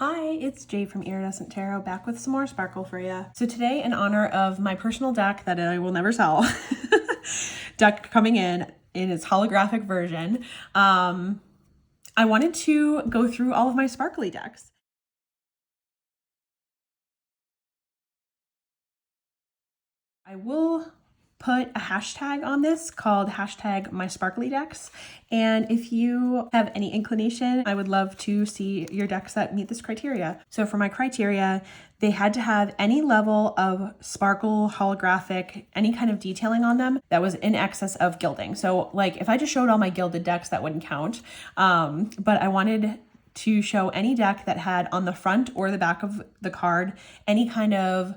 Hi, it's Jay from Iridescent Tarot, back with some more sparkle for you. So today, in honor of my personal deck that I will never sell, deck coming in its holographic version, I wanted to go through all of my sparkly decks. I will put a hashtag on this called hashtag my sparkly decks, and if you have any inclination, I would love to see your decks that meet this criteria. So for my criteria, they had to have any level of sparkle, holographic, any kind of detailing on them that was in excess of gilding. So like if I just showed all my gilded decks, that wouldn't count, but I wanted to show any deck that had on the front or the back of the card any kind of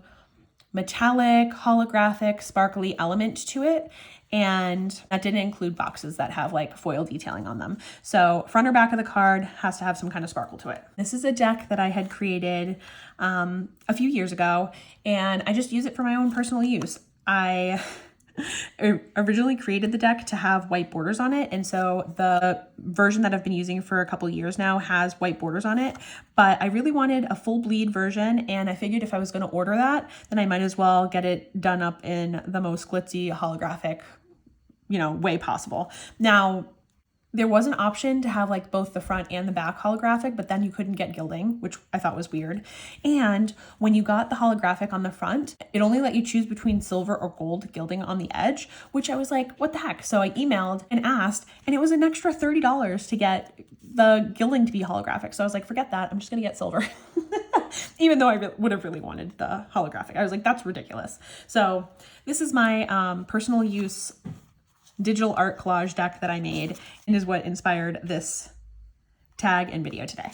metallic, holographic, sparkly element to it. And that didn't include boxes that have like foil detailing on them. So front or back of the card has to have some kind of sparkle to it. This is a deck that I had created a few years ago, and I just use it for my own personal use. I originally created the deck to have white borders on it, and so the version that I've been using for a couple years now has white borders on it, but I really wanted a full bleed version, and I figured if I was going to order that, then I might as well get it done up in the most glitzy holographic, way possible. Now, there was an option to have like both the front and the back holographic, but then you couldn't get gilding, which I thought was weird. And when you got the holographic on the front, it only let you choose between silver or gold gilding on the edge, which I was like, what the heck? So I emailed and asked, and it was an extra $30 to get the gilding to be holographic. So I was like, forget that. I'm just going to get silver. Even though I would have really wanted the holographic. I was like, that's ridiculous. So this is my personal use digital art collage deck that I made, and is what inspired this tag and video today.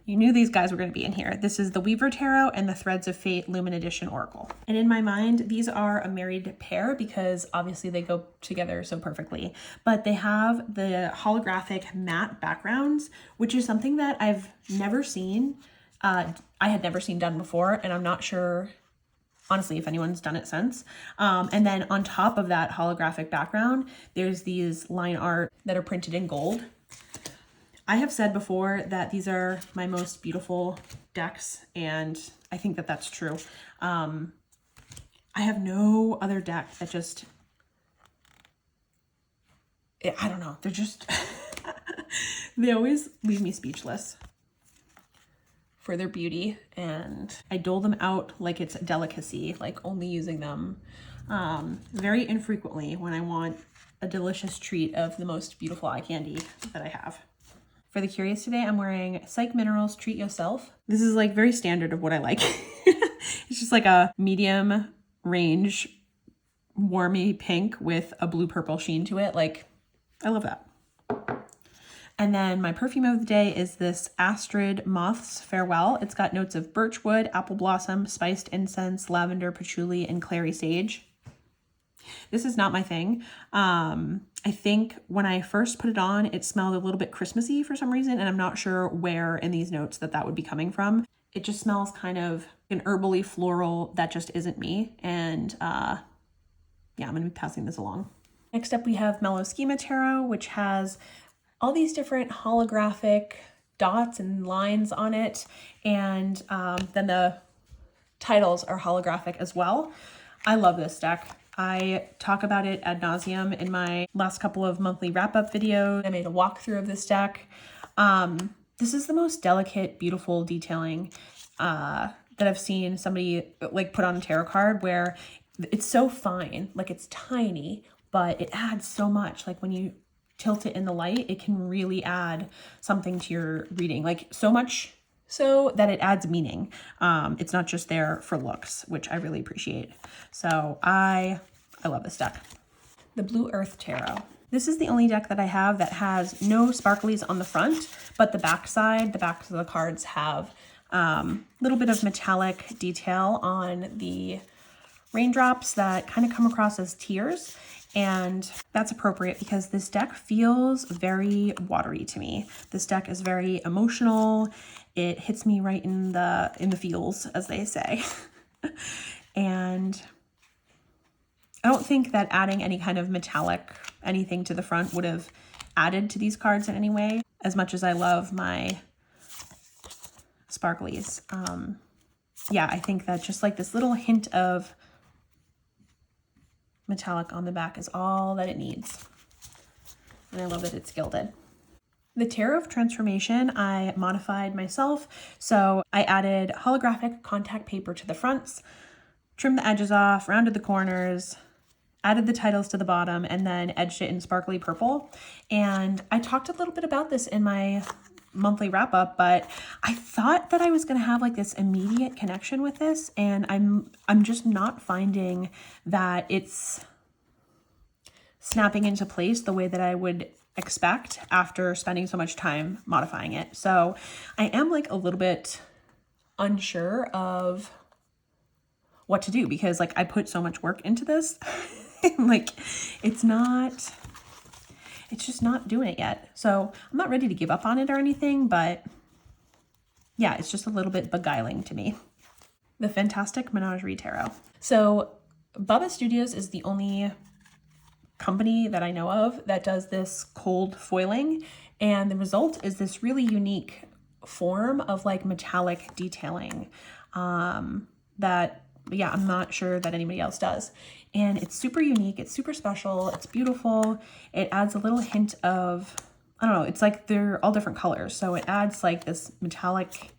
You knew these guys were going to be in here. This is the Weaver Tarot and the Threads of Fate Lumen Edition Oracle. And in my mind, these are a married pair because obviously they go together so perfectly. But they have the holographic matte backgrounds, which is something that I've never seen. I had never seen done before, and I'm not sure honestly if anyone's done it since. And then on top of that holographic background, there's these line art that are printed in gold. I have said before that these are my most beautiful decks, and I think that that's true. I have no other deck that just, I don't know, they're just, they always leave me speechless for their beauty, and I dole them out like it's a delicacy, like only using them very infrequently when I want a delicious treat of the most beautiful eye candy that I have. For the curious today, I'm wearing Psych Minerals Treat Yourself. This is like very standard of what I like. It's just like a medium range warmy pink with a blue purple sheen to it. Like, I love that. And then my perfume of the day is this Astrid Moth's Farewell. It's got notes of birchwood, apple blossom, spiced incense, lavender, patchouli, and clary sage. This is not my thing. I think when I first put it on, it smelled a little bit Christmassy for some reason, and I'm not sure where in these notes that would be coming from. It just smells kind of an herbally floral that just isn't me. And yeah, I'm going to be passing this along. Next up, we have Mellow Schema Tarot, which has all these different holographic dots and lines on it. And then the titles are holographic as well. I love this deck. I talk about it ad nauseum in my last couple of monthly wrap-up videos. I made a walkthrough of this deck. This is the most delicate, beautiful detailing that I've seen somebody like put on a tarot card, where it's so fine, like it's tiny, but it adds so much. Like when you tilt it in the light, it can really add something to your reading, like so much so that it adds meaning. It's not just there for looks, which I really appreciate. So I love this deck. The Blue Earth Tarot. This is the only deck that I have that has no sparklies on the front, but the backs of the cards have a little bit of metallic detail on the raindrops that kind of come across as tears. And that's appropriate because this deck feels very watery to me. This deck is very emotional. It hits me right in the feels, as they say. And I don't think that adding any kind of metallic anything to the front would have added to these cards in any way. As much as I love my sparklies. Yeah, I think that just like this little hint of metallic on the back is all that it needs. And I love that it's gilded. The Tarot of Transformation I modified myself. So I added holographic contact paper to the fronts, trimmed the edges off, rounded the corners, added the titles to the bottom, and then edged it in sparkly purple. And I talked a little bit about this in my monthly wrap up, but I thought that I was going to have like this immediate connection with this, and I'm just not finding that it's snapping into place the way that I would expect after spending so much time modifying it. So I am like a little bit unsure of what to do, because like I put so much work into this. Like it's just not doing it yet. So I'm not ready to give up on it or anything, but yeah, it's just a little bit beguiling to me. The Fantastic Menagerie Tarot. So Bubba Studios is the only company that I know of that does this cold foiling, and the result is this really unique form of like metallic detailing that, yeah, I'm not sure that anybody else does. And it's super unique, it's super special, it's beautiful. It adds a little hint of, I don't know, it's like they're all different colors, so it adds like this metallic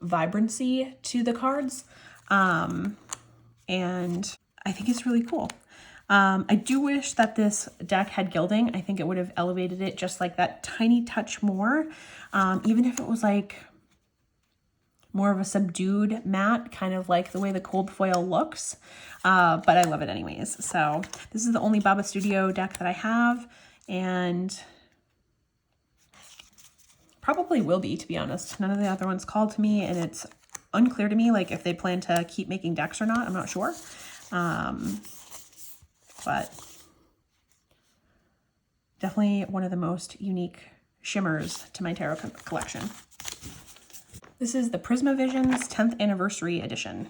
vibrancy to the cards, and I think it's really cool. I do wish that this deck had gilding. I think it would have elevated it just like that tiny touch more. Even if it was like more of a subdued matte, kind of like the way the cold foil looks. But I love it anyways. So this is the only Baba Studio deck that I have, and probably will be, to be honest. None of the other ones called to me, and it's unclear to me like if they plan to keep making decks or not. I'm not sure. But definitely one of the most unique shimmers to my tarot collection. This is the Prisma Visions 10th Anniversary Edition.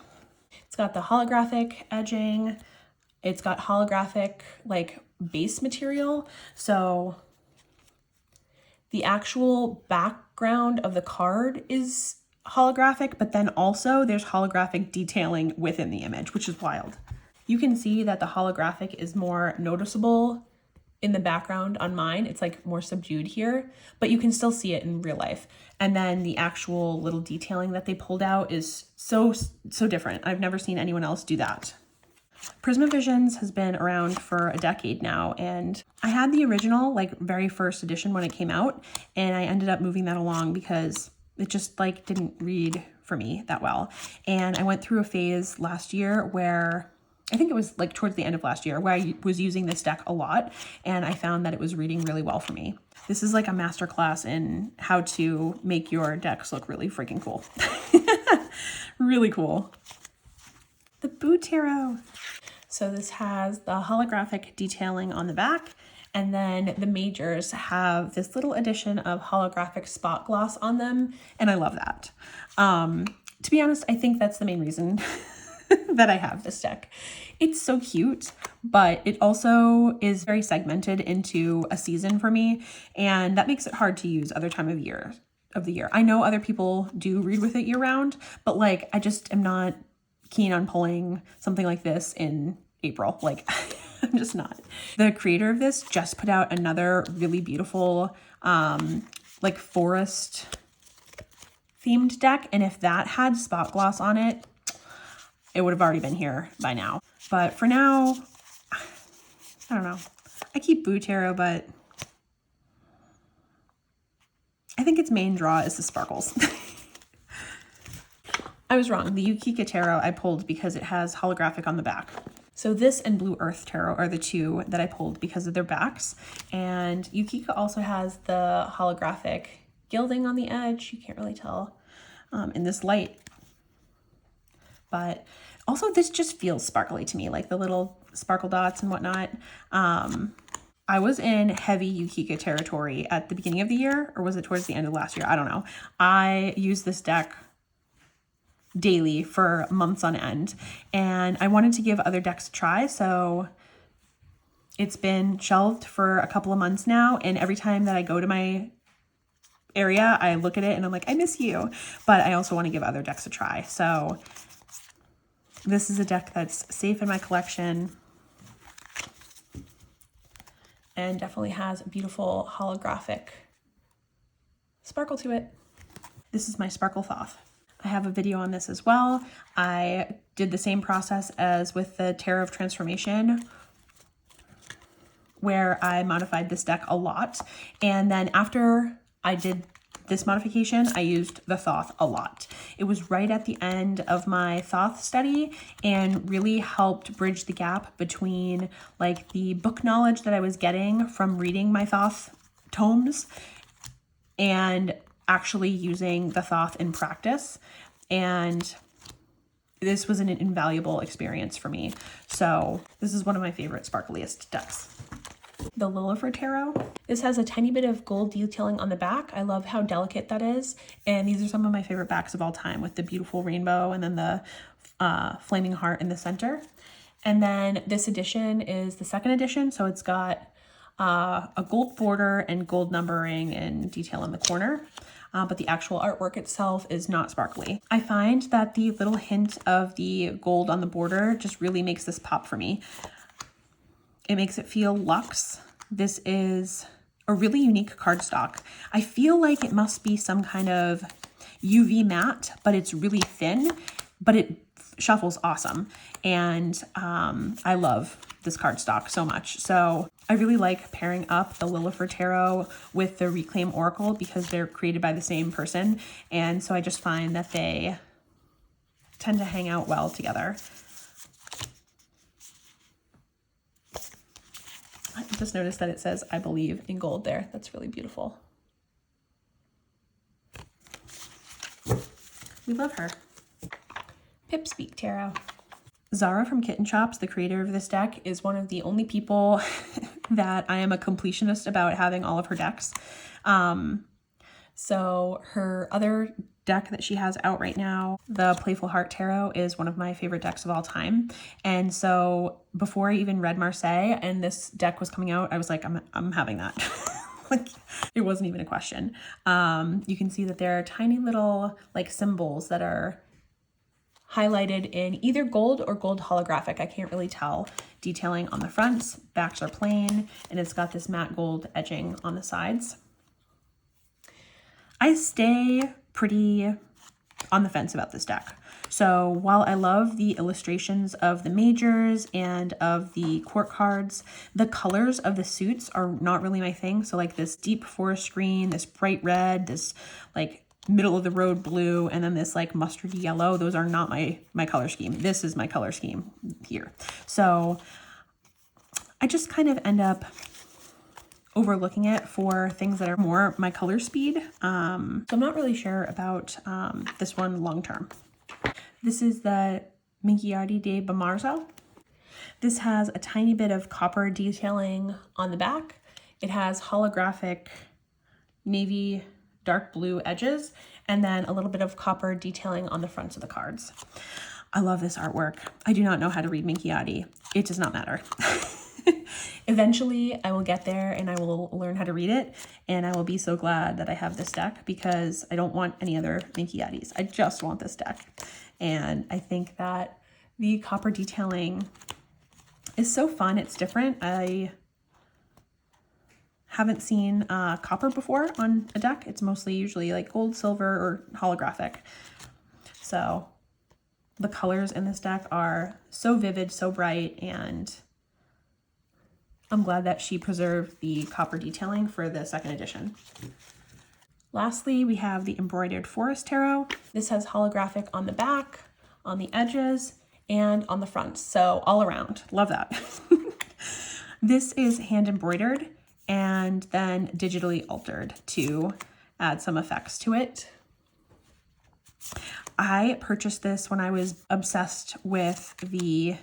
It's got the holographic edging. It's got holographic like base material. So the actual background of the card is holographic, but then also there's holographic detailing within the image, which is wild. You can see that the holographic is more noticeable in the background on mine. It's like more subdued here, but you can still see it in real life. And then the actual little detailing that they pulled out is so different. I've never seen anyone else do that. Prisma Visions has been around for a decade now, and I had the original, like very first edition when it came out, and I ended up moving that along because it just like didn't read for me that well. And I went through a phase last year where I think it was like towards the end of last year where I was using this deck a lot, and I found that it was reading really well for me. This is like a masterclass in how to make your decks look really freaking cool. Really cool. The Boo Tarot. So this has the holographic detailing on the back, and then the majors have this little addition of holographic spot gloss on them, and I love that. To be honest, I think that's the main reason that I have this deck. It's so cute, but it also is very segmented into a season for me, and that makes it hard to use other time of the year. I know other people do read with it year round, but like I just am not keen on pulling something like this in April. Like I'm just not. The creator of this just put out another really beautiful like forest themed deck, and if that had spot gloss on it, it would have already been here by now. But for now, I don't know. I keep Boo Tarot, but I think its main draw is the sparkles. I was wrong. The Yukika Tarot I pulled because it has holographic on the back. So this and Blue Earth Tarot are the two that I pulled because of their backs. And Yukika also has the holographic gilding on the edge. You can't really tell in this light. But also this just feels sparkly to me, like the little sparkle dots and whatnot. I was in heavy Yukika territory at the beginning of the year, or was it towards the end of last year? I don't know. I used this deck daily for months on end, and I wanted to give other decks a try, so it's been shelved for a couple of months now, and every time that I go to my area, I look at it and I'm like, I miss you. But I also want to give other decks a try. So this is a deck that's safe in my collection and definitely has a beautiful holographic sparkle to it. This is my Sparkle Thoth. I have a video on this as well. I did the same process as with the Tarot of Transformation, where I modified this deck a lot. And then after I did this modification, I used the Thoth a lot. It was right at the end of my Thoth study and really helped bridge the gap between like the book knowledge that I was getting from reading my Thoth tomes and actually using the Thoth in practice. And this was an invaluable experience for me. So this is one of my favorite sparkliest decks. The Lilifer Tarot. This has a tiny bit of gold detailing on the back. I love how delicate that is. And these are some of my favorite backs of all time, with the beautiful rainbow and then the flaming heart in the center. And then this edition is the second edition. So it's got a gold border and gold numbering and detail in the corner. But the actual artwork itself is not sparkly. I find that the little hint of the gold on the border just really makes this pop for me. It makes it feel luxe. This is a really unique cardstock. I feel like it must be some kind of UV matte, but it's really thin, but it shuffles awesome. And I love this cardstock so much. So I really like pairing up the Lilifer Tarot with the Reclaim Oracle because they're created by the same person. And so I just find that they tend to hang out well together. I just noticed that it says, I believe, in gold there. That's really beautiful. We love her. Pipspeak Tarot. Zara from Kitten Chops, the creator of this deck, is one of the only people that I am a completionist about having all of her decks. So her other deck that she has out right now, the Playful Heart Tarot, is one of my favorite decks of all time. And so before I even read Marseille and this deck was coming out, I was like, I'm having that. Like, it wasn't even a question. You can see that there are tiny little like symbols that are highlighted in either gold or gold holographic. I can't really tell. Detailing on the fronts, backs are plain, and it's got this matte gold edging on the sides. I stay pretty on the fence about this deck. So while I love the illustrations of the majors and of the court cards, the colors of the suits are not really my thing. So like this deep forest green, this bright red, this like middle of the road blue, and then this like mustardy yellow, those are not my color scheme. This is my color scheme here. So I just kind of end up overlooking it for things that are more my color speed. So I'm not really sure about this one long term. This is the Minkiardi de Bamarzo. This has a tiny bit of copper detailing on the back. It has holographic navy dark blue edges, and then a little bit of copper detailing on the fronts of the cards. I love this artwork. I do not know how to read Minkiardi. It does not matter. Eventually I will get there and I will learn how to read it, and I will be so glad that I have this deck because I don't want any other Minkiardis. I just want this deck. And I think that the copper detailing is so fun. It's different. I haven't seen copper before on a deck. It's mostly usually like gold, silver, or holographic. So the colors in this deck are so vivid, so bright, and I'm glad that she preserved the copper detailing for the second edition. Lastly, we have the Embroidered Forest Tarot. This has holographic on the back, on the edges, and on the front. So all around. Love that. This is hand embroidered and then digitally altered to add some effects to it. I purchased this when I was obsessed with the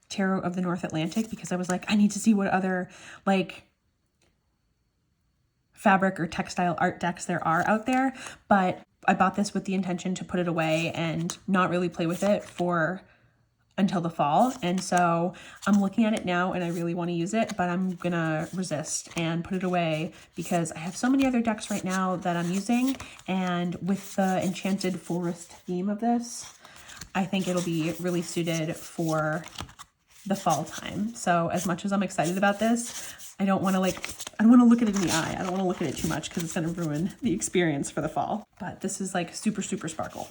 Tarot of the North Atlantic because I was like, I need to see what other like fabric or textile art decks there are out there. But I bought this with the intention to put it away and not really play with it for until the fall. And so I'm looking at it now and I really want to use it, but I'm gonna resist and put it away because I have so many other decks right now that I'm using. And with the Enchanted Forest theme of this, I think it'll be really suited for the fall time. So as much as I'm excited about this, I don't want to look at it in the eye. I don't want to look at it too much because it's going to ruin the experience for the fall. But this is like super, super sparkle.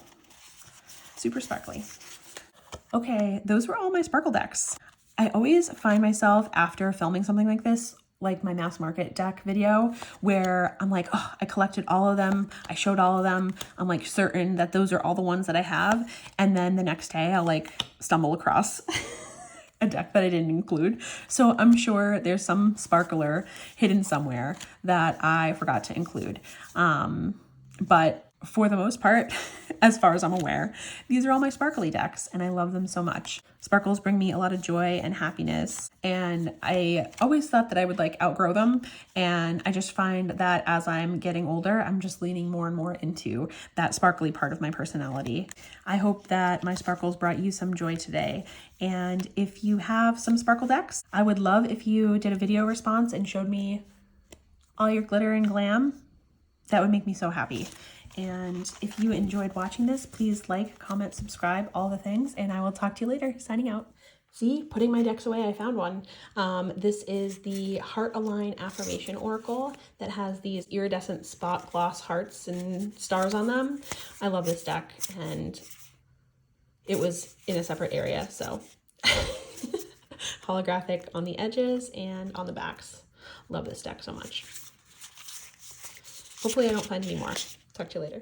Super sparkly. Okay, those were all my sparkle decks. I always find myself after filming something like this, like my mass market deck video, where I'm like, oh, I collected all of them. I showed all of them. I'm like certain that those are all the ones that I have. And then the next day I'll like stumble across a deck that I didn't include. So I'm sure there's some sparkler hidden somewhere that I forgot to include. But for the most part, as far as I'm aware, these are all my sparkly decks and I love them so much. Sparkles bring me a lot of joy and happiness, and I always thought that I would like outgrow them, and I just find that as I'm getting older, I'm just leaning more and more into that sparkly part of my personality. I hope that my sparkles brought you some joy today, and if you have some sparkle decks, I would love if you did a video response and showed me all your glitter and glam. That would make me so happy. And if you enjoyed watching this, please like, comment, subscribe, all the things, and I will talk to you later. Signing out. See, putting my decks away, I found one. This is the Heart Align Affirmation Oracle that has these iridescent spot gloss hearts and stars on them. I love this deck, and it was in a separate area, so holographic on the edges and on the backs. Love this deck so much. Hopefully I don't find any more. Talk to you later.